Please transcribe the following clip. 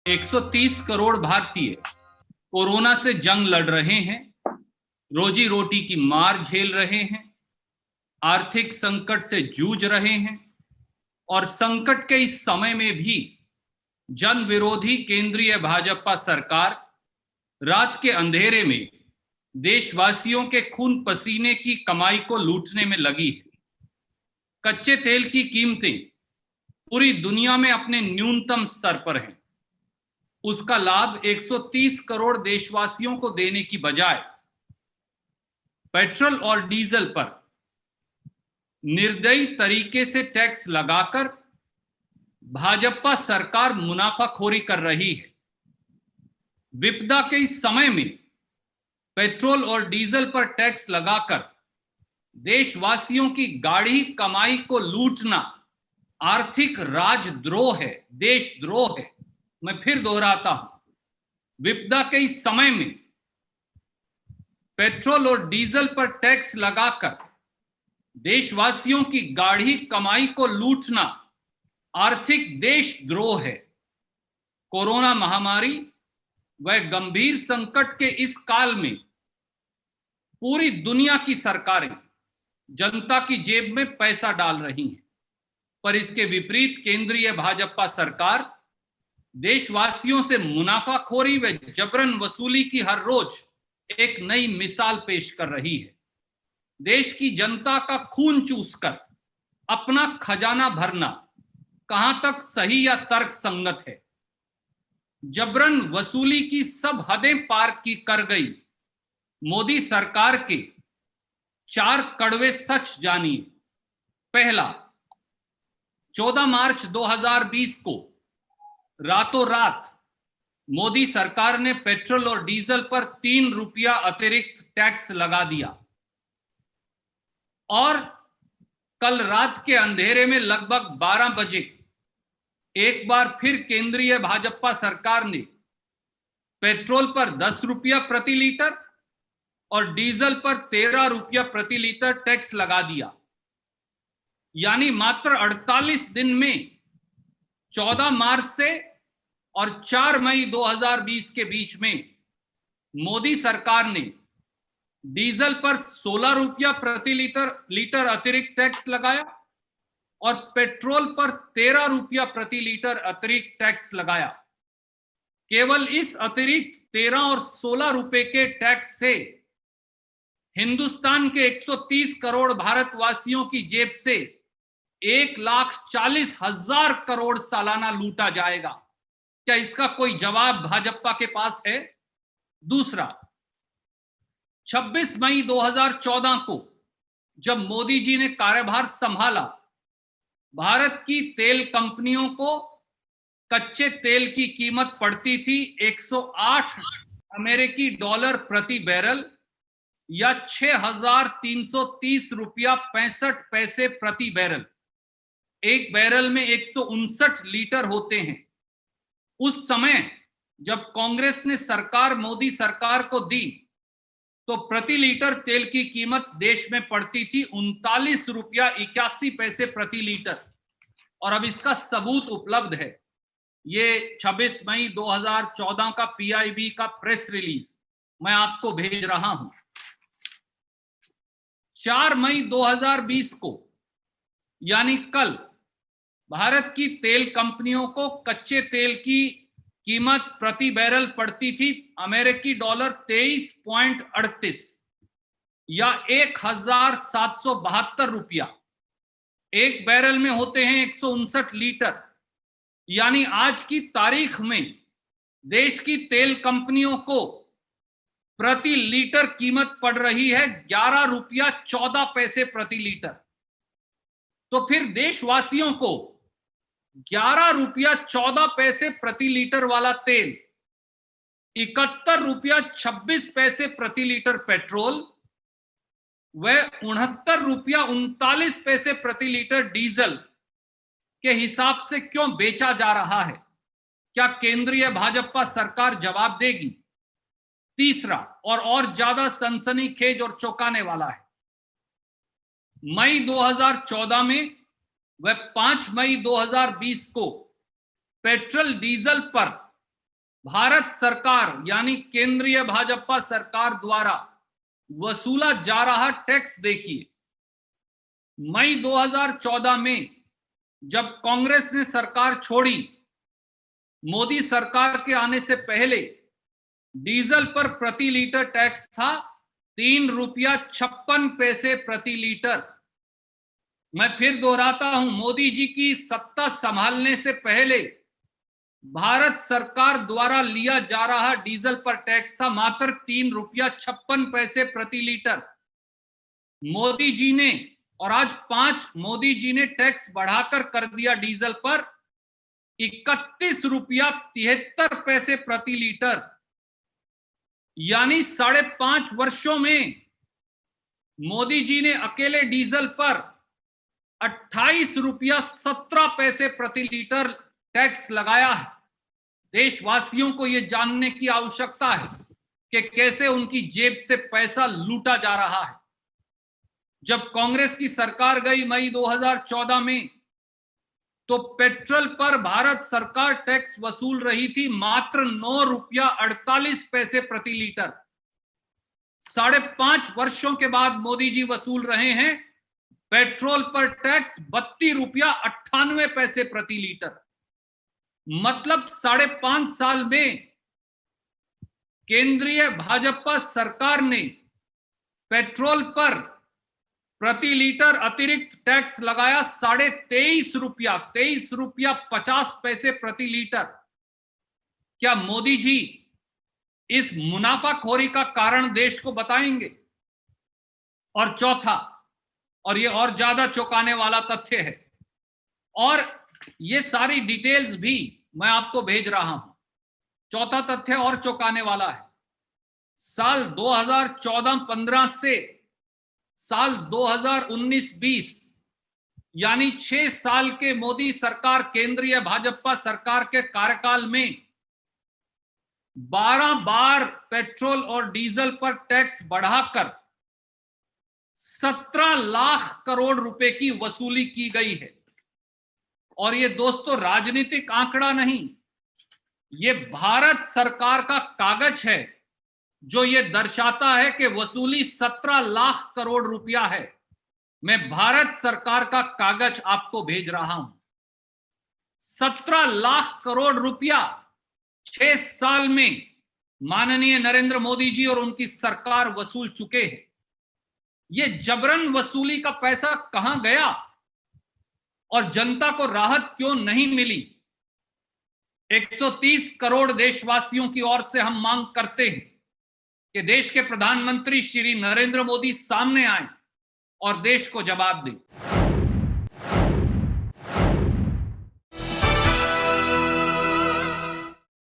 130 करोड़ भारतीय कोरोना से जंग लड़ रहे हैं, रोजी रोटी की मार झेल रहे हैं, आर्थिक संकट से जूझ रहे हैं और संकट के इस समय में भी जन विरोधी केंद्रीय भाजपा सरकार रात के अंधेरे में देशवासियों के खून पसीने की कमाई को लूटने में लगी है। कच्चे तेल की कीमतें पूरी दुनिया में अपने न्यूनतम स्तर पर हैं। उसका लाभ 130 करोड़ देशवासियों को देने की बजाय पेट्रोल और डीजल पर निर्दयी तरीके से टैक्स लगाकर भाजपा सरकार मुनाफाखोरी कर रही है। विपदा के इस समय में पेट्रोल और डीजल पर टैक्स लगाकर देशवासियों की गाढ़ी कमाई को लूटना आर्थिक राजद्रोह है, देशद्रोह है। मैं फिर दोहराता हूं, विपदा के इस समय में पेट्रोल और डीजल पर टैक्स लगाकर देशवासियों की गाढ़ी कमाई को लूटना आर्थिक देशद्रोह है। कोरोना महामारी व गंभीर संकट के इस काल में पूरी दुनिया की सरकारें जनता की जेब में पैसा डाल रही हैं, पर इसके विपरीत केंद्रीय भाजपा सरकार देशवासियों से मुनाफाखोरी व जबरन वसूली की हर रोज एक नई मिसाल पेश कर रही है। देश की जनता का खून चूसकर अपना खजाना भरना कहां तक सही या तर्क संगत है? जबरन वसूली की सब हदें पार की कर गई मोदी सरकार के 4 कड़वे सच जानिए। पहला, 14 मार्च 2020 को रातों रात मोदी सरकार ने पेट्रोल और डीजल पर 3 रुपया अतिरिक्त टैक्स लगा दिया और कल रात के अंधेरे में लगभग 12 बजे एक बार फिर केंद्रीय भाजपा सरकार ने पेट्रोल पर 10 रुपया प्रति लीटर और डीजल पर 13 रुपया प्रति लीटर टैक्स लगा दिया। यानी मात्र 48 दिन में 14 मार्च से और 4 मई 2020 के बीच में मोदी सरकार ने डीजल पर 16 रुपया प्रति लीटर अतिरिक्त टैक्स लगाया और पेट्रोल पर 13 रुपया प्रति लीटर अतिरिक्त टैक्स लगाया। केवल इस अतिरिक्त 13 और 16 रुपए के टैक्स से हिंदुस्तान के 130 करोड़ भारतवासियों की जेब से 1,40,000 करोड़ सालाना लूटा जाएगा। क्या इसका कोई जवाब भाजपा के पास है? दूसरा, 26 मई 2014 को जब मोदी जी ने कार्यभार संभाला, भारत की तेल कंपनियों को कच्चे तेल की कीमत पड़ती थी 108 अमेरिकी डॉलर प्रति बैरल या 6,330 रुपया 65 पैसे प्रति बैरल। एक बैरल में 159 लीटर होते हैं। उस समय जब कांग्रेस ने सरकार मोदी सरकार को दी तो प्रति लीटर तेल की कीमत देश में पड़ती थी 39 रुपया 81 पैसे प्रति लीटर। और अब इसका सबूत उपलब्ध है। ये 26 मई 2014 का पीआईबी का प्रेस रिलीज मैं आपको भेज रहा हूं। 4 मई 2020 को यानी कल भारत की तेल कंपनियों को कच्चे तेल की कीमत प्रति बैरल पड़ती थी अमेरिकी डॉलर 23.38 या 1,772 रुपया। एक बैरल में होते हैं 159 लीटर। यानी आज की तारीख में देश की तेल कंपनियों को प्रति लीटर कीमत पड़ रही है 11 रुपया 14 पैसे प्रति लीटर। तो फिर देशवासियों को 11 रुपया 14 पैसे प्रति लीटर वाला तेल, 71 रुपया 26 पैसे प्रति लीटर पेट्रोल व 69 रुपया 39 पैसे प्रति लीटर डीजल के हिसाब से क्यों बेचा जा रहा है? क्या केंद्रीय भाजपा सरकार जवाब देगी? तीसरा और ज्यादा सनसनीखेज और चौंकाने वाला है, मई 2014 में व 5 मई 2020 को पेट्रोल डीजल पर भारत सरकार यानी केंद्रीय भाजपा सरकार द्वारा वसूला जा रहा टैक्स देखिए। मई 2014 में जब कांग्रेस ने सरकार छोड़ी, मोदी सरकार के आने से पहले डीजल पर प्रति लीटर टैक्स था 3.56 रुपया प्रति लीटर। मैं फिर दोहराता हूं, मोदी जी की सत्ता संभालने से पहले भारत सरकार द्वारा लिया जा रहा डीजल पर टैक्स था मात्र 3.56 रुपया प्रति लीटर। मोदी जी ने, और आज 5 मोदी जी ने टैक्स बढ़ाकर कर दिया डीजल पर 31.73 रुपया प्रति लीटर। यानी 5.5 वर्षों में मोदी जी ने अकेले डीजल पर 28.17 रुपया प्रति लीटर टैक्स लगाया है। देशवासियों को यह जानने की आवश्यकता है कि कैसे उनकी जेब से पैसा लूटा जा रहा है। जब कांग्रेस की सरकार गई मई 2014 में, तो पेट्रोल पर भारत सरकार टैक्स वसूल रही थी मात्र 9.48 रुपया प्रति लीटर। 5.5 वर्षों के बाद मोदी जी वसूल रहे हैं पेट्रोल पर टैक्स 32.98 रुपया प्रति लीटर। मतलब 5.5 साल में केंद्रीय भाजपा सरकार ने पेट्रोल पर प्रति लीटर अतिरिक्त टैक्स लगाया 23.5 रुपया, 23.50 रुपया प्रति लीटर। क्या मोदी जी इस मुनाफाखोरी का कारण देश को बताएंगे? और चौथा, और ये और ज्यादा चौंकाने वाला तथ्य है, और ये सारी डिटेल्स भी मैं आपको भेज रहा हूं। चौथा तथ्य और चौंकाने वाला है। साल 2014-15 से साल 2019-20 यानी 6 साल के मोदी सरकार, केंद्रीय भाजपा सरकार के कार्यकाल में 12 बार पेट्रोल और डीजल पर टैक्स बढ़ाकर 17 लाख करोड़ रुपए की वसूली की गई है। और ये दोस्तों राजनीतिक आंकड़ा नहीं, ये भारत सरकार का कागज है जो ये दर्शाता है कि वसूली 17 लाख करोड़ रुपया है। मैं भारत सरकार का कागज आपको भेज रहा हूं। 17 लाख करोड़ रुपया 6 साल में माननीय नरेंद्र मोदी जी और उनकी सरकार वसूल चुके हैं। ये जबरन वसूली का पैसा कहां गया और जनता को राहत क्यों नहीं मिली? 130 करोड़ देशवासियों की ओर से हम मांग करते हैं कि देश के प्रधानमंत्री श्री नरेंद्र मोदी सामने आए और देश को जवाब दें।